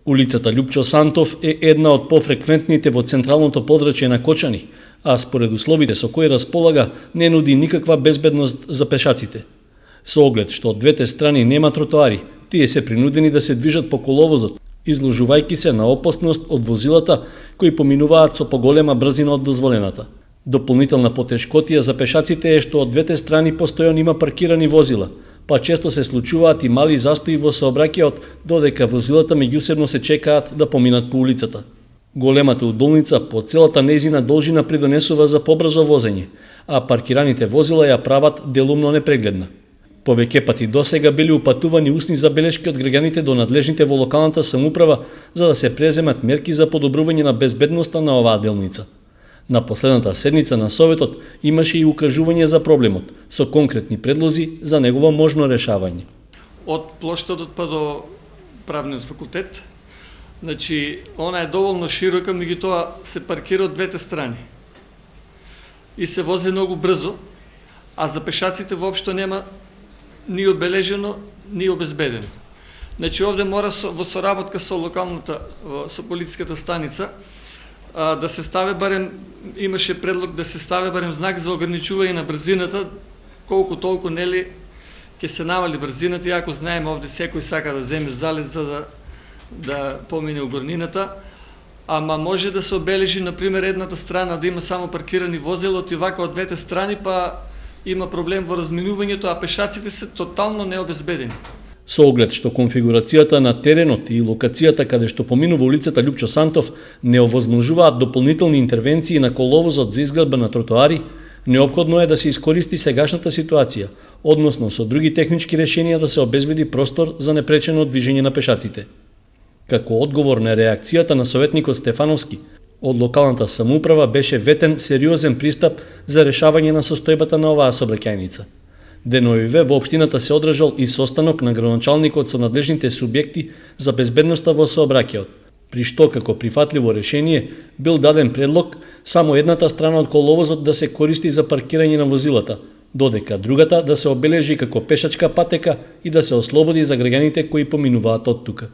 Улицата Лјупчо Сантов е една од пофреквентните во централното подрачје на Кочани, а според условите со кои располага не нуди никаква безбедност за пешаците. Со оглед што од двете страни нема тротоари, тие се принудени да се движат по коловозот, изложувајќи се на опасност од возилата кои поминуваат со поголема брзина од дозволената. Дополнителна потешкотија за пешаците е што од двете страни постојано има паркирани возила, па често се случуваат и мали застои во сообраќајот додека возилата меѓусебно се чекаат да поминат по улицата. Големата удолница по целата нејзина должина придонесува за побрзо возење, а паркираните возила ја прават делумно непрегледна. Повеќе пати досега били упатувани усни забелешки од граѓаните до надлежните во локалната самоуправа за да се преземат мерки за подобрување на безбедноста на оваа делница. На последната седница на Советот имаше и укажување за проблемот, со конкретни предлози за негово можно решавање. Од плоштадот па до правниот факултет, она е доволно широка, меѓутоа се паркира од двете страни. И се вози многу брзо, а за пешаците воопшто нема ни обележено, ни обезбедено. Овде мора во соработка со локалната, со полициската станица, да се стави барем, имаше предлог да се стави барем знак за ограничување на брзината, колку толку нели ќе се намали брзината, иако знаеме овде секој сака да земе залет за да помине убрнината, ама може да се обележи, например, едната страна да има само паркирани возила, и вака од двете страни, па има проблем во разминувањето, а пешаците се тотално необезбедени. Со оглед што конфигурацијата на теренот и локацијата каде што поминува улицата Лјупчо Сантов не овозможуваат дополнителни интервенции на коловозот за изградба на тротоари, неопходно е да се искористи сегашната ситуација, односно со други технички решенија да се обезбеди простор за непречено движење на пешаците. Како одговор на реакцијата на советникот Стефановски, од локалната самоуправа беше ветен сериозен пристап за решавање на состојбата на оваа сообраќајница. Деновиве во општината се одржал и состанок на градоначалникот со надлежните субјекти за безбедноста во сообраќајот, при што како прифатливо решение бил даден предлог само едната страна од коловозот да се користи за паркирање на возилата, додека другата да се обележи како пешачка патека и да се ослободи за граѓаните кои поминуваат од тука.